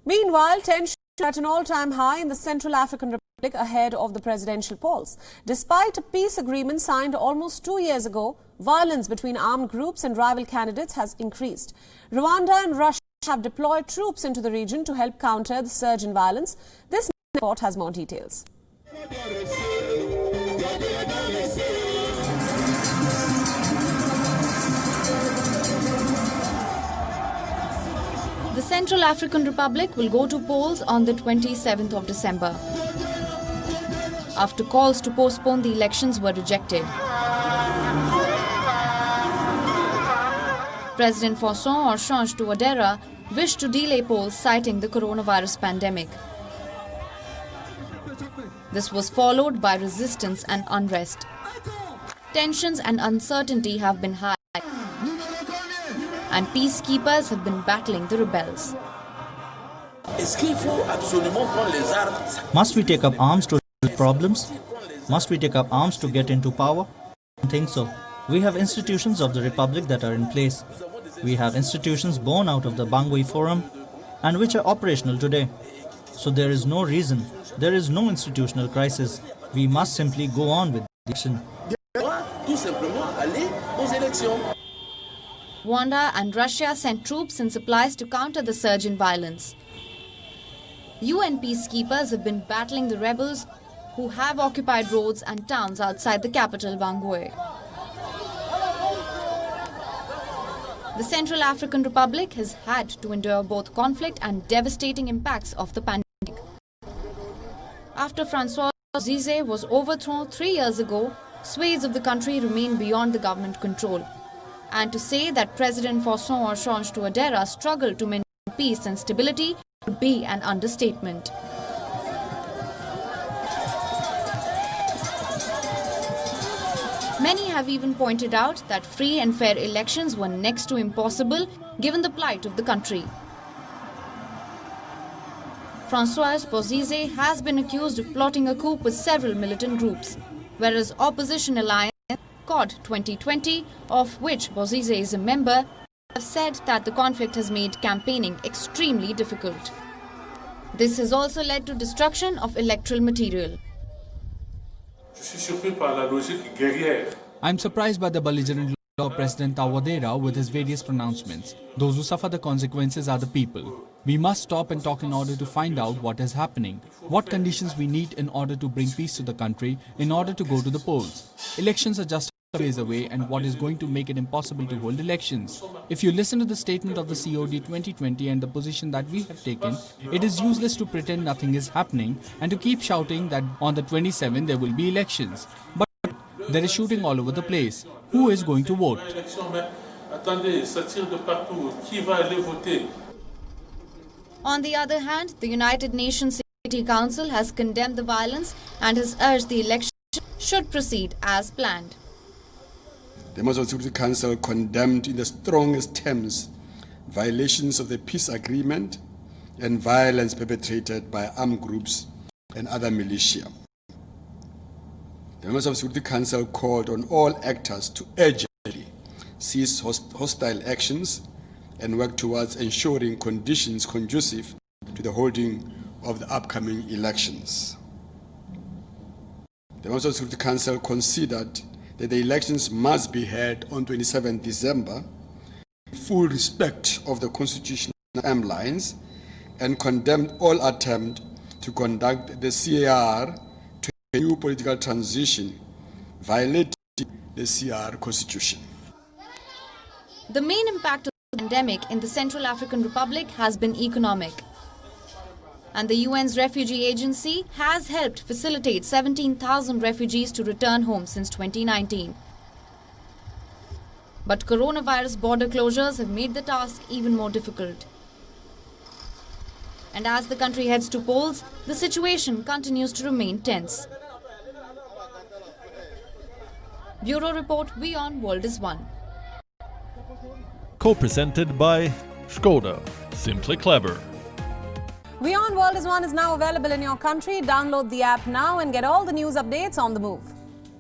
Meanwhile, tension at an all-time high in the Central African Republic ahead of the presidential polls. Despite a peace agreement signed almost 2 years ago, violence between armed groups and rival candidates has increased. Rwanda and Russia have deployed troops into the region to help counter the surge in violence. This report has more details. The Central African Republic will go to polls on the 27th of December, after calls to postpone the elections were rejected. President Faustin Touadera wished to delay polls citing the coronavirus pandemic. This was followed by resistance and unrest. Tensions and uncertainty have been high, and peacekeepers have been battling the rebels. Must we take up arms to solve problems? Must we take up arms to get into power? I don't think so. We have institutions of the Republic that are in place. We have institutions born out of the Bangui Forum and which are operational today. So there is no reason, there is no institutional crisis. We must simply go on with the election. Rwanda and Russia sent troops and supplies to counter the surge in violence. UN peacekeepers have been battling the rebels who have occupied roads and towns outside the capital, Bangui. The Central African Republic has had to endure both conflict and devastating impacts of the pandemic. After Francois Bozizé was overthrown 3 years ago, swathes of the country remain beyond the government control. And to say that President Faustin Touadera struggled to maintain peace and stability would be an understatement. Many have even pointed out that free and fair elections were next to impossible given the plight of the country. Francois Bozizé has been accused of plotting a coup with several militant groups, whereas opposition alliance COD 2020, of which Bozizé is a member, have said that the conflict has made campaigning extremely difficult. This has also led to destruction of electoral material. I'm surprised by the belligerent look of President Touadera with his various pronouncements. Those who suffer the consequences are the people. We must stop and talk in order to find out what is happening, what conditions we need in order to bring peace to the country, in order to go to the polls. Elections are just ways away, and what is going to make it impossible to hold elections? If you listen to the statement of the COD 2020 and the position that we have taken, it is useless to pretend nothing is happening and to keep shouting that on the 27th there will be elections. But there is shooting all over the place. Who is going to vote? On the other hand, the United Nations Security Council has condemned the violence and has urged the election should proceed as planned. The members of the Security Council condemned in the strongest terms violations of the peace agreement and violence perpetrated by armed groups and other militia. The members of the Security Council called on all actors to urgently cease hostile actions and work towards ensuring conditions conducive to the holding of the upcoming elections. The members of the Security Council considered that the elections must be held on 27 December in full respect of the constitutional timelines and condemned all attempt to conduct the CAR to a new political transition violating the CR constitution. The main impact of the pandemic in the Central African Republic has been economic. And the UN's refugee agency has helped facilitate 17,000 refugees to return home since 2019. But coronavirus border closures have made the task even more difficult. And as the country heads to polls, the situation continues to remain tense. Bureau Report, WION World is One. Co-presented by Skoda. Simply clever. WION World is One is now available in your country. Download the app now and get all the news updates on the move.